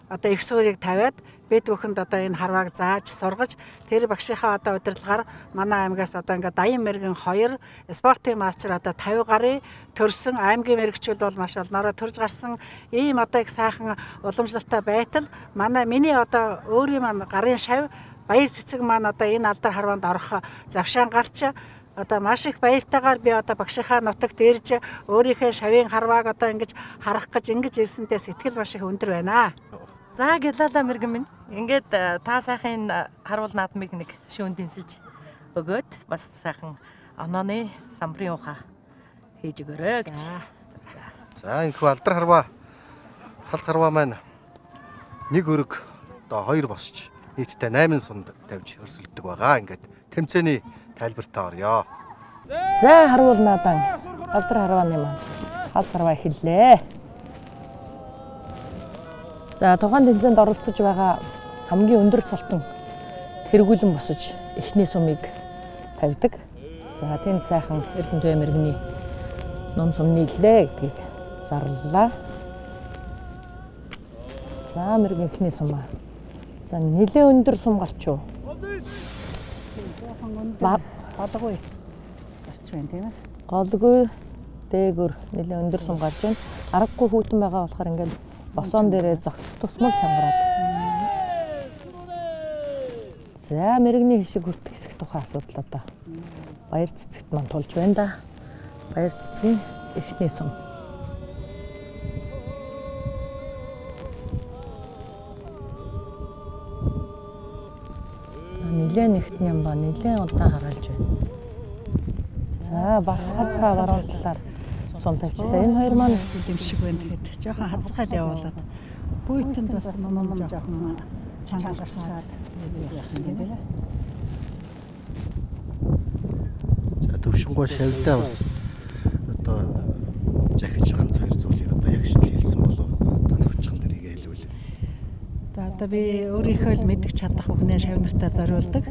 одоо их суурийг тавиад бед бүхэнд одоо энэ харвааг зааж сургаж тэр багшийнхаа одоо удирдлагаар манай аймгаас одоо ингээд Даян мэргэн 2 спортын мастер одоо 50 гарыг төрсөн аймгийн мэрэгчүүд бол маш олноороо төрж гарсан ийм одоо их сайхан уламжлалтай байтал миний одоо өөрийн маань гарын шавь баяр цэцэг маань одоо энэ алдар харваанд орох завшаан гарч одоо маш их баяртайгаар би одоо багшийнхаа нутагт ирж өөрийнхөө шавийн харвааг одоо ингэж харах гэж ирсэнтэй сэтгэл маш их өндөр байна. За гэлалаа мэргэн минь. Ингээд та сайхан харуул наадмыг нэг шүүн дэнсэлж өгөөд бас сайхан онооны самбарын ухаа хийж өгөөрэй гэж. За энэ хүү алдар харваа халз харваа маань нэг өрг одоо 2 босч нийтдээ 8 сунд тавьж өрсөлдөг байгаа. Ингээд тэмцээний тайлбартаа орё. За харуул наадан алдар харвааны маань халз харваа эхэллээ. За тухайн тэмцээнд оролцож байгаа хамгийн өндөр цолтон тэргүүлэн босож эхний сумыг тавьдаг. За тэнд сайхан Эрдэнэт мэргэний ном сум нийллээ гэдгийг зарлалаа. За мэргэн эхний сумаа. За нэлээ өндөр сум гарч юу? Голгүй гарч байна тийм ээ. Голгүй дээгүр нэлээ өндөр сум гарч байна. Аргагүй хүүтэн байгаа болохоор ингээд босон дээрээ зогсох тусмал чангараад. За мэрэгний хишиг хүртэх хэсэг тухайн асуудал одоо баяр цэцэгт маань тулж байна да. Баяр цэцгийн эхний сум. За нэлээ нэгтэн юм ба нэлээ удаан харгалж байна. За бас хацгаа баруун талаар сум тавьчлаа. Энэ хоёр маань дэмшиг байна гэхэд жоохон хацгаал явуулаад бүйтэнд бас ном жоохон чангалчаад За төвшнгөө шавьдаа бас одоо захиж ганц хоёр зүйлийг одоо яг шинэ хэлсэн болов та төвчгөн дэрийг хэлвэл. За одоо би өөрийнхөө л мэдих чадах бүхнээ шавь нартаа зориулдаг.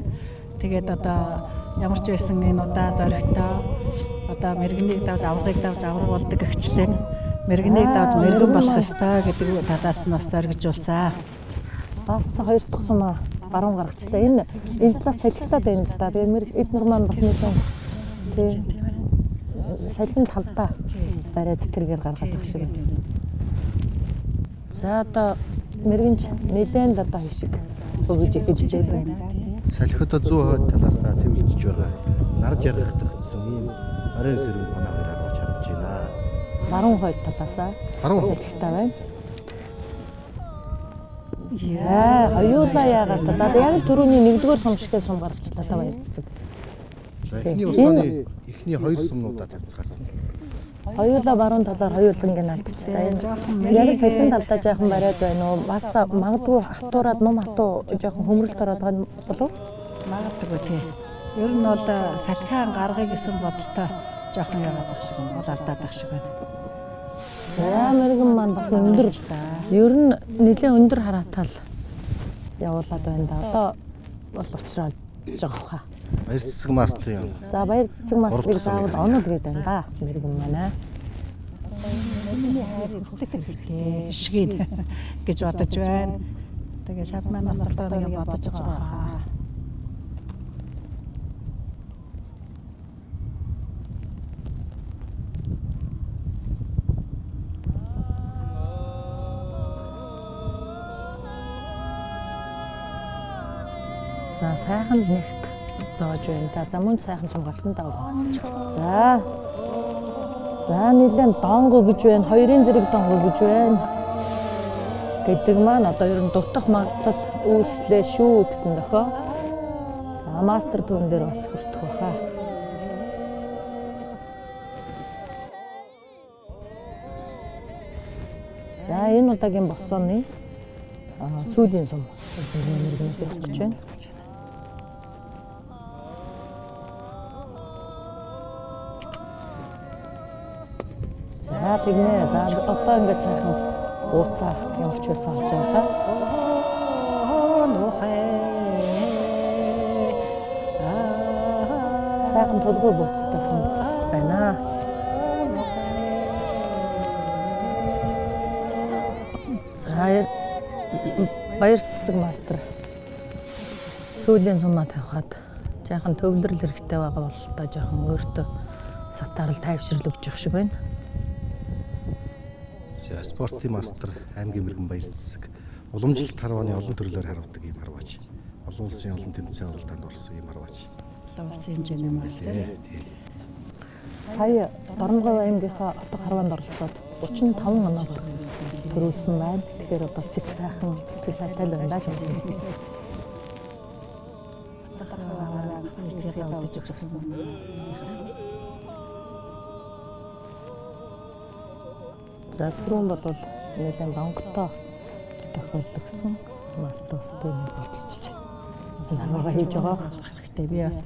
Тэгээд одоо ямар ч байсан энэ удаа зоригтой одоо мэрэгнийг давж аврагыг давж авраг болдог гэгчлэн мэрэгнийг давж мэрэгэн болох ёстой гэдэг талаас нь бас зоригжуулсан. Бас хоёр дахь сумаа баруун гаргачлаа. Энэ элзас салхилаад байна л да. Тэгээд эднэр маань бас нэг тийм салхин талдаа бариад тэргээр гаргаад их шиг. За одоо мэрэгэнч нэлээд л одоо хишиг өгөж эхэлж байна. Салхиудаа зүүн хойд талаас сэвэлцэж байгаа. Нар жаргах төгссөн ийм оройн сэрүүн манай хоёр харууч харагдаж байна. Баруун хойд талаасаа. Баруун салхитай байна. Яа, хоёулаа яагаад та яг түрүүний нэгдүгээр сум шигээ сум гарчлаа та баяр цэцэг. За эхний усны эхний хоёр сумнуудаа тавьцгаасан. Хоёулаа баруун талаар хоёулангийн алдчихлаа. Яг салхин талдаа жоохон бариад байна уу? Бас магадгүй хатуураад ном хатуу жоохон хөмрөлт ороод байгаа болов? Магадгүй тий. Ер нь бол салхиан гаргыг гэсэн бодолтой жоохон яваад байх шиг байна. Бол алдаад байх шиг байна. За мэрэгэн маань бас өндөр. Ер нь нэлээд өндөр хараатал явуулаад байна да. Одоо бол уучраад байгаа хаа. Баяр цэцэг мастрын. За баяр цэцэг мастрыг заавал онол гээд байна да. Мэрэгэн манай. Миний хайр хүртэх хэрэгтэй шиг гэж бодож байна. Тэгээ шав маань бас толгойг бодож байгаа. За сайхан л нэгт зоож байна да. За мөн сайхан сумгатлан даа. За. За нэлээд донго гэж байна. Хоёрын зэрэг донго гэж байна. Гэдэг маань одоо ер нь дутах магадлал үүслээ шүү гэсэн дохоо. За мастер түүн дээр бас хүртэх баха. За энэ удаагийн босооны сүүлийн сум мэрэгнээс өсөж байна. За тэгнэ. За одоо ингээд сайхан ууцаа ямарч байсан болж байгаа. Сайхан толгой бууцтайсан байна. За баяр цэцэг мастер сүүлийн сумаа тавихад жаахан төвлөрөл хэрэгтэй байгаа бол та жаахан өөртөө сатаарл тайвшрал өгч явах шиг байна. За спортын мастер аймгийн мэрэгэн баяр цэцэг уламжлалт харвааны олон төрлөөр харуулдаг ийм харваач. Олон улсын олон тэмцээн оролдоонд орсон ийм харваач. Олон улсын хэмжээний мастер. Сая Дорногов аймгийнхаа отго харваанд оролцоод 35 оноо төрүүлсэн байна. Тэгэхээр одоо цэц сайхан цэц сайтай л байна даа шээ. За түрүүн бол нэлээд донготой тохиолдсон мастер нэг болцож байна. Хийж байгаа хэрэгтэй. Би бас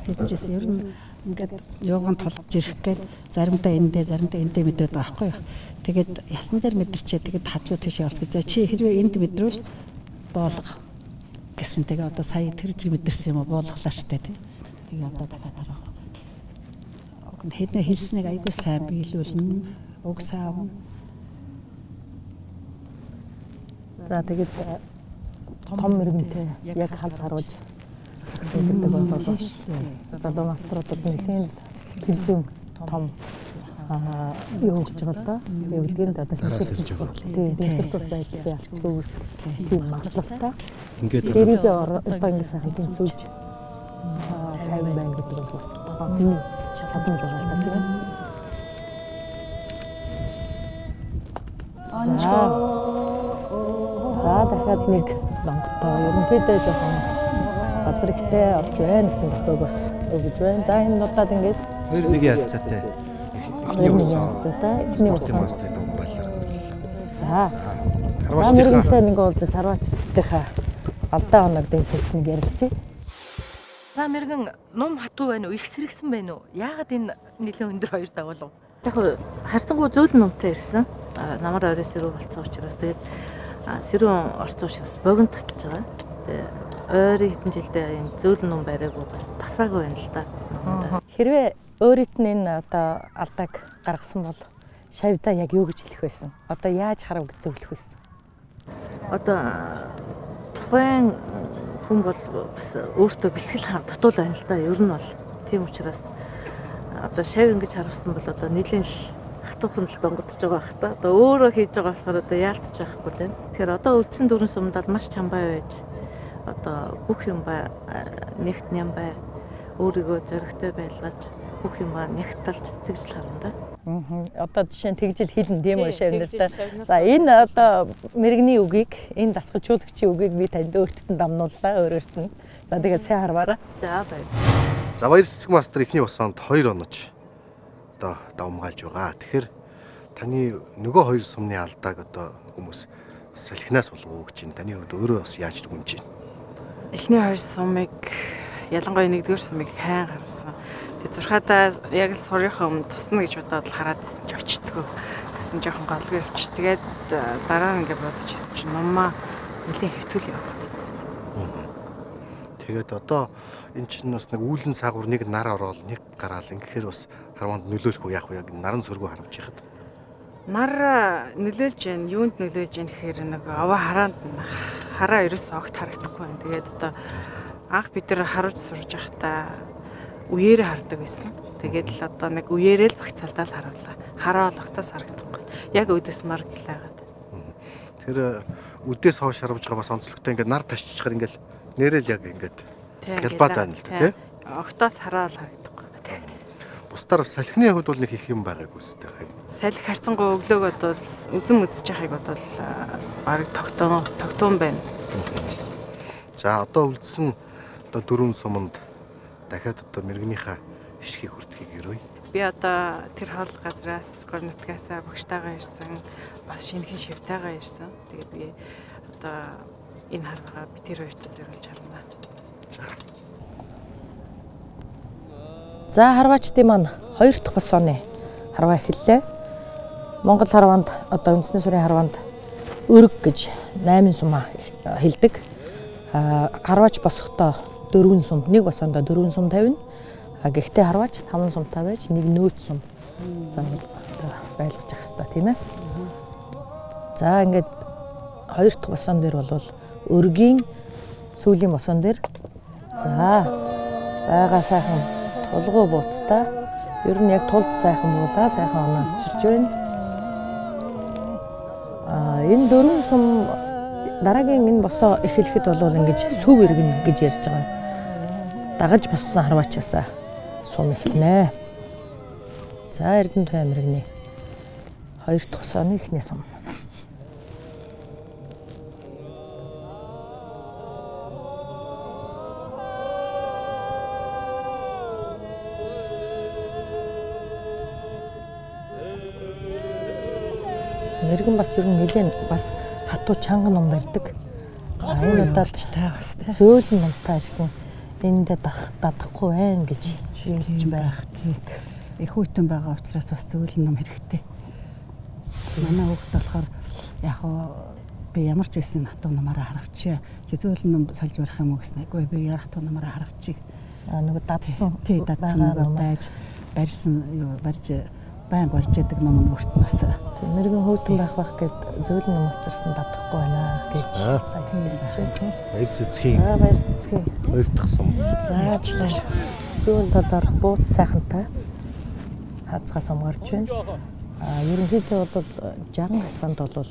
хийжсэн. Ер нь ингээд явган толгож ирэх гээд заримдаа эндээ мэдрээд байгаа байхгүй юу. Тэгээд ясна дээр мэдэрчээ тэгээд хадлуу тийшээ олцгоо. За чи хэрвээ энд мэдрвэл боолго гэсэн. Тэгээ одоо сая тэр жиг мэдэрсэн юм уу боолглаа штэ тий. Тэгээ одоо дахиад хараа. Хэднэ хэлснийг айгүй сайн биелүүлнэ. Уг саав. За тэгээд том мэрэгэнтэй яг халд харуулж гэдэг болов. Залуу маструудад нэлээд хэмжүүн том юу гэж байгаа л да. Юу гэдгийг одоо тийм цус байдлаа төвс тийм магадлалтай. Ингээд тэрийг одоо ингэ сайхан тэнцүүлж тайван байна гэдэг бол тухайн чадамж байгаа л да тийм. За дахиад нэг донготой ерөнхийдөө жоохон газар ихтэй орж байна гэсэн дотоог бас өгж байна. За энэ удаад ингээд 2-1 ярцаатай. Эхний мастер баллаар. За харваачтай нэг уулзаж харваачтайхаа алдаа оног дэсэж нэг ярилцъя. За мэргэн ном хатуу байна уу? Их сэрэгсэн байна уу? Яагаад энэ нэлээд өндөр хоёр давал уу? Яг харьцангуй зөөлөн номтой ирсэн. Намар орой сэрүү болцсон учраас тэгээд сэрүүн орцсон учраас богино татж байгаа. Тэгээд ойрын хэдэн жилдээ энэ зөөлөн ном бариагүй бас тасаагүй байна л да. Хэрвээ өөрийнх нь энэ одоо алдааг гаргасан бол шавьдаа яг юу гэж хэлэх байсан? Одоо яаж харав гэж зөвлөх байсан? Одоо тухайн хүн бол бас өөртөө бэлтгэл дутуул байна л да. Ер нь бол тийм учраас одоо шав ингэж харавсан бол одоо нэлээд хатуухан л донгодж байгаа бах та. Одоо өөрөө хийж байгаа болохоор одоо яалтж байхгүй тийм. Тэгэхээр одоо үлдсэн дөрвөн сумдад маш чамбай байж одоо бүх юм ба нэгт нямбай өөрийгөө зөрөгтэй байлгаж бүх юм ба нэгталж тэгж харна да. Одоо жишээ нь тэгжил хэлнэ тийм үү шавнартай. За энэ одоо мэрэгний үгийг энэ дасгалжуулагчийн үгийг би танд өөртөө дамнууллаа өөрөөрт нь. За тэгээд сайн харваараа. За баярлалаа. За баяр цэцэг мастер ихний усанд 2 онож одоо давмгаалж байгаа. Тэгэхээр таны нөгөө 2 сумны алдааг одоо хүмүүс салхинаас болов гэж байна. Таны хувьд өөрөө бас яаж дүгнэж байна? Эхний 2 сумыг ялангуяа 1-р сумыг хайн гаргасан. Тэгээ зурхаадаа яг л сурынхаа өмнө тусна гэж бодоод л хараадсэн ч очтгоо гэсэн жоохон голгүй явчих. Тэгээд дараа нь ингээд бодож ирсэн чинь номмаа нэлийн хэвтүүл явагдсан байсан. Тэгээд одоо энэ чинь бас нэг үүлэн саагур нэг нар ороод нэг гараал ингэхээр бас харванд нөлөөлөх үү яах вэ? Яг наран сөргөө харамж яхад. Нар нөлөөлж जैन юунд нөлөөлж जैन гэхээр нэг аваа хараанд хараа ерөөсөө огт харагдахгүй байна. Тэгээд одоо анх бид нар харуулж сурж байхдаа үеэрээ хардаг байсан. Тэгээд л одоо нэг үеэрээ л багцаалдаа л харууллаа. Хараа л огтоос харагдахгүй. Яг өдөс нар гэлээгээд. Тэр үдээс хойш харавж байгаа бас онцлогтой ингээд нар ташчихар ингээд нэрэл яг ингээд гэлбаад байна л тий. Огтоос хараа л харагдахгүй. Бусдаар салхины хувьд бол нэг их юм байгаагүй үстэй хай. Салхи харцангуй өглөөгөө бол үзэн үзэж байхыг бодвол барыг тогтоон байна. За одоо үлдсэн одоо 4 суманд дахиад одоо мэрэгнийхээ хишгийг хүртхийг өрөөе. Би одоо тэр хоол газраас горнотгаасаа багштайгаа ирсэн, бас шинэхэн шивтайгаа ирсэн. Тэгээд би одоо энэ харвагаа би тэр хоёртоо зориулж харна. За харваачдын маань 2 дахь бос оны харваа эхэллээ. Монгол харваанд одоо үндэсний сурын харваанд өрг гэж 8 сум хэлдэг. Харваач босохдоо 4 сум, нэг босондоо 4 сум тавина. Гэхдээ харваач 5 сумтай байж нэг нөөц сум заавал байлгаж явах хэрэгтэй тийм ээ. За ингээд хоёр дахь босон дээр бол өргийн сүүлийн босон дээр за байгаа сайхан тулгуу бууцтай ер нь яг тулд сайхан буулаа сайхан оноо авчирж байна. Энэ 4 сум дараагийн энэ босоо эхлэхэд бол ингэж сүв иргэн гэж ярьж байгаа. Дагаж боссон харваачаасаа сум эхэлнэ. За Эрдэнэт аймагны хоёр дахь босооны эхний сум. Мэргэн бас ер нь нэлээд бас хатуу чанга ном барьдаг. Энэ удаад зөөлөн номтой ирсэн. Энд дадахгүй байна гэж хэлж байх. Их хүйтэн байгаа учраас бас зөөлөн ном хэрэгтэй. Манай хүүхд болохоор яг би ямар ч байсан хатуу номаараа харавчаа. Зөөлөн ном сольж барих юм уу гэсэн. Үгүй би хатуу номаараа харавчих. Нөгөө дадсан. Тий дадсан ном байж барьсан юу барьж байн барьж яадаг ном нь өртөн бас. Мэргэн хөтөн байх гэд зөөлөн ном авчирсан дадахгүй байна гэж сайн хэлсэн. Баяр цэцгийн. Баяр цэцгийн. Хоёр дахь сум. За чиш. Зүүн талаар бууц сайхантай хазгаа сум гарч байна. Ерөнхийдөө бол 60 хасанд бол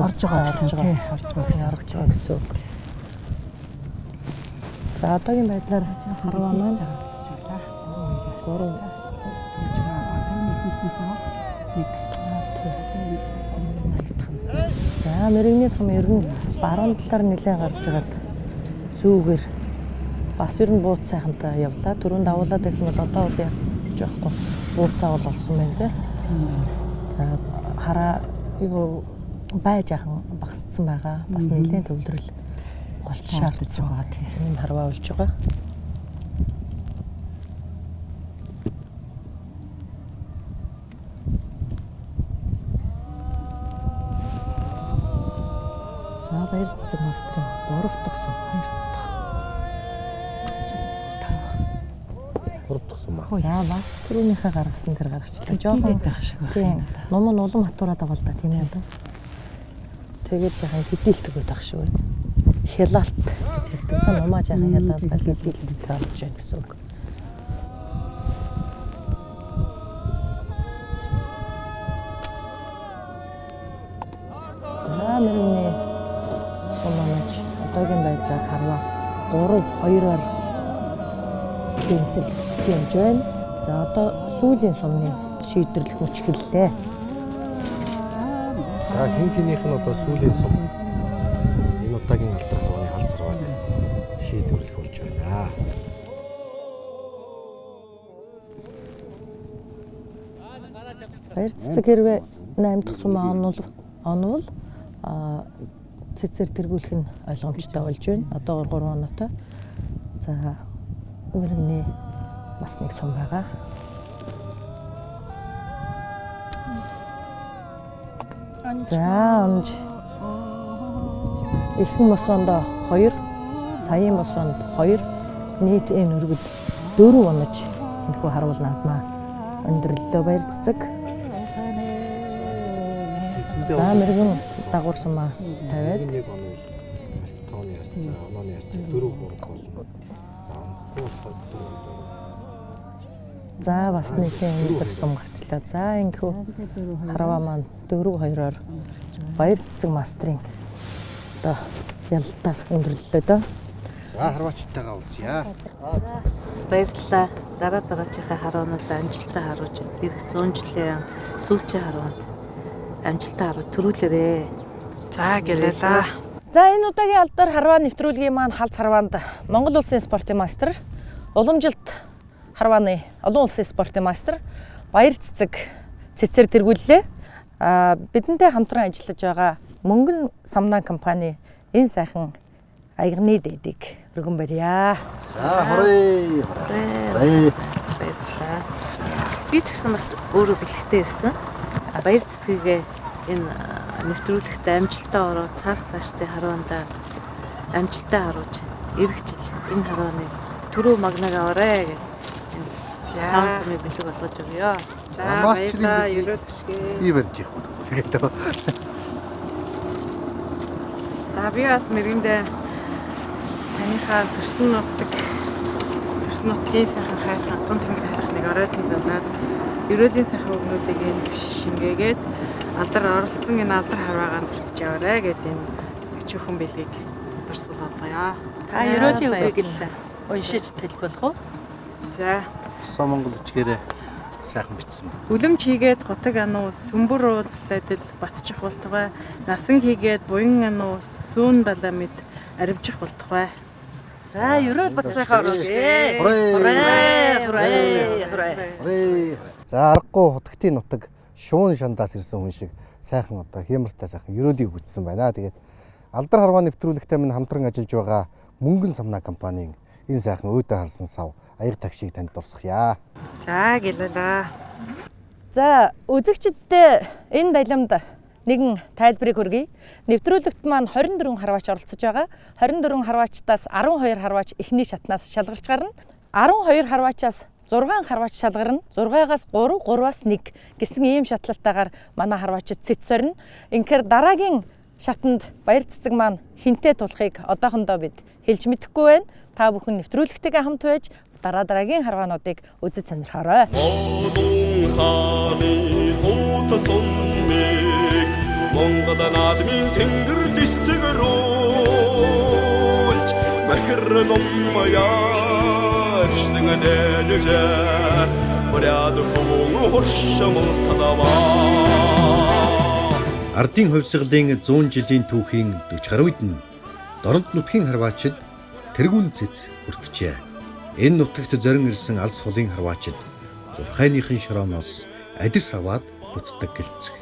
орж байгаа гэсэн тий орж байгаа гэсэн үг. За одоогийн байдлаар харваа маань 3 За мэрэгний сум ер нь баруун талаар нэлээд гарч байгаад зүүгээр бас ер нь бууц сайхантай явлаа. Түрүүнд давуулаад байсан бол одоо бол яаж яахгүй бууцаа бол олсон байна те. За хараа юу байж ахан багасцсан байгаа. Бас нэлээд төвлөрөл голч шаардж байгаа тийм. Энэ харваа болж байгаа. Баяр цэцэг мастрын 3 дахь сум 3 дахь сум. За бас түрүүнийхээ гаргасан дээр гаргачлаа. Жохон байх шиг байна. Ном нь улам хатуураад байгаа л да тийм ээ. Тэгээд яхан хэдийлт өгöd байх шиг байна. Хялалт гэж хэлдэг. Номоо жаахан хялаалал хэдийлт гарч байна гэсэн үг. За мөрний сумаач одоогийн байдлаар харваа 3-2-оор гэнсэл хэмж байна. За одоо сүүлийн сумны шийдвэрлэх мөч эхэллээ. За хинхийнх нь одоо сүүлийн сум энэ удаагийн алдар харваны халз харвааг шийдвэрлэх болж байна. Баяр цэцэг хэрвээ 8 дахь сум онвол цэцэр тэргүүлэх нь ойлгомжтой болж байна. Одоо 3 оноотой. За мөрний бас нэг сум байгаа. За онж ихэнх босоонд 2, саяын босоонд 2, нийт энэ өргөд 4 онож энэхүү харуул наадмаа өндөрлөлөө баяр цэцэг. За мэргэн дагуур сумаа цаваад нэг он үл тооны харьцаа, онооны харьцаа 4-3 болно. За онохгүй болохоор 4. За бас нэгэн өндөр сум гарчлаа. За ингэхүү харваа маань 4-2-оор баяр цэцэг мастрын одоо ялалтаа өндөрлөлөө дөө. За харваачтайгаа үзье. Баярлалаа. Дараачихаа харуунууд амжилттай харуулж ирэх 100 жилийн сүүлчийн харуунд амжилттай харуу төрүүлээрээ. За гэлээлээ. За энэ удаагийн алдар харваа нэвтрүүлгийн маань халз харваанд Монгол улсын спортын мастер, уламжилт харвааны олон улсын спортын мастер Баяр цэцэр тэргүүллээ. Бидэнтэй хамтран ажиллаж байгаа Мөнгөн самнаа компани энэ сайхан аягны дэдийг өргөн барья. За хорой. Баярлалаа. Би ч гэсэн бас өөрөө бэлэгтэй ирсэн. Баяр цэцгийг энэ нэвтрүүлэгт амжилттай ороод цаашдын харваанда амжилттай харуулж эргэжил энэ харваны түрүү магнаг аваарэ гэж таан сумыг бэлэг болгож өгье. За баярлалаа. Ерөөд ашиг. Би барьж явах. Тэгээд За би бас мэрэндээ таныхаа төрсөн нутгийн сайхан хайрхан тун тэнгэр хайрхныг оройтон залаад ерөөлийн сайхан өгнүүдийг энэ шингээгээд алдар оролцсон энэ алдар харваагаанд төрсөж яваарэ гэдэг энэ өчүүхэн бэлгийг дурсгал болгоё. За ерөөлийн үгийг л уншиж тайлбарлах уу? За Монгол үчгээрээ сайхан бичсэн. Үлэмж хийгээд готог ануу сүмбэр уулладал батчих болтугай. Насан хийгээд буян ануу сүүн далаа мэд аривжих болтугай. За ерөөл бацсайхаа оруулъя. Хүрээ. За аргагүй хутагтын нутаг шуун шандаас ирсэн хүн шиг сайхан одоо хямртай сайхан ерөөлийг үтсэн байна. Тэгээд алдар харваа нэвтрүүлэгтээ минь хамтран ажиллаж байгаа Мөнгөн самнаа компанийн энэ сайхан өөдөө харсан сав аяг такшиг танд дурсахъя. За гэлээ. За үзэгчдээ энэ далимд нэгэн тайлбарыг хүргэе. Нэвтрүүлэгт маань 24 харваач оролцож байгаа. 24 харваачтаас 12 харваач эхний шатнаас шалгарч гарна. 12 харваачаас 6 харваач шалгарна. 6-аас 3, 3-аас 1 гэсэн ийм шатлалтайгаар манай харваачид цэц сорно. Инхээр дараагийн шатанд баяр цэцэг маань хинтээ тулахыг одоохондоо бид хэлж мэдэхгүй байна. Та бүхэн нэвтрүүлэгтэйгээ хамт байж дараагийн харваануудыг үзэж сонирхоорой. Монгол наадмын тэнгэр дэсгэрүүлж махэр номмаяарчдэн дэлжэ буряд хөвөн хуршмал тадаваа. Ардын хувьсгалын 100 жилийн түүхийн 40 гаруй үед нь Дорнод нутгийн харваачид тэргүүн цэц хүртжээ. Энэ нутагт зорин ирсэн алс хулын харваачид зурхайныхын шорооноос адис аваад буцдаг гэлцэх.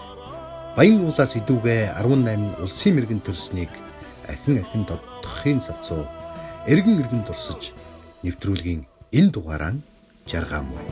Баян уулаас идүүгээ 18 улсын мэрэгэн төрснийг ахин доддохын сацуу эргэн дурсаж нэвтрүүлгийн энэ дугаараа жаргаамгүй.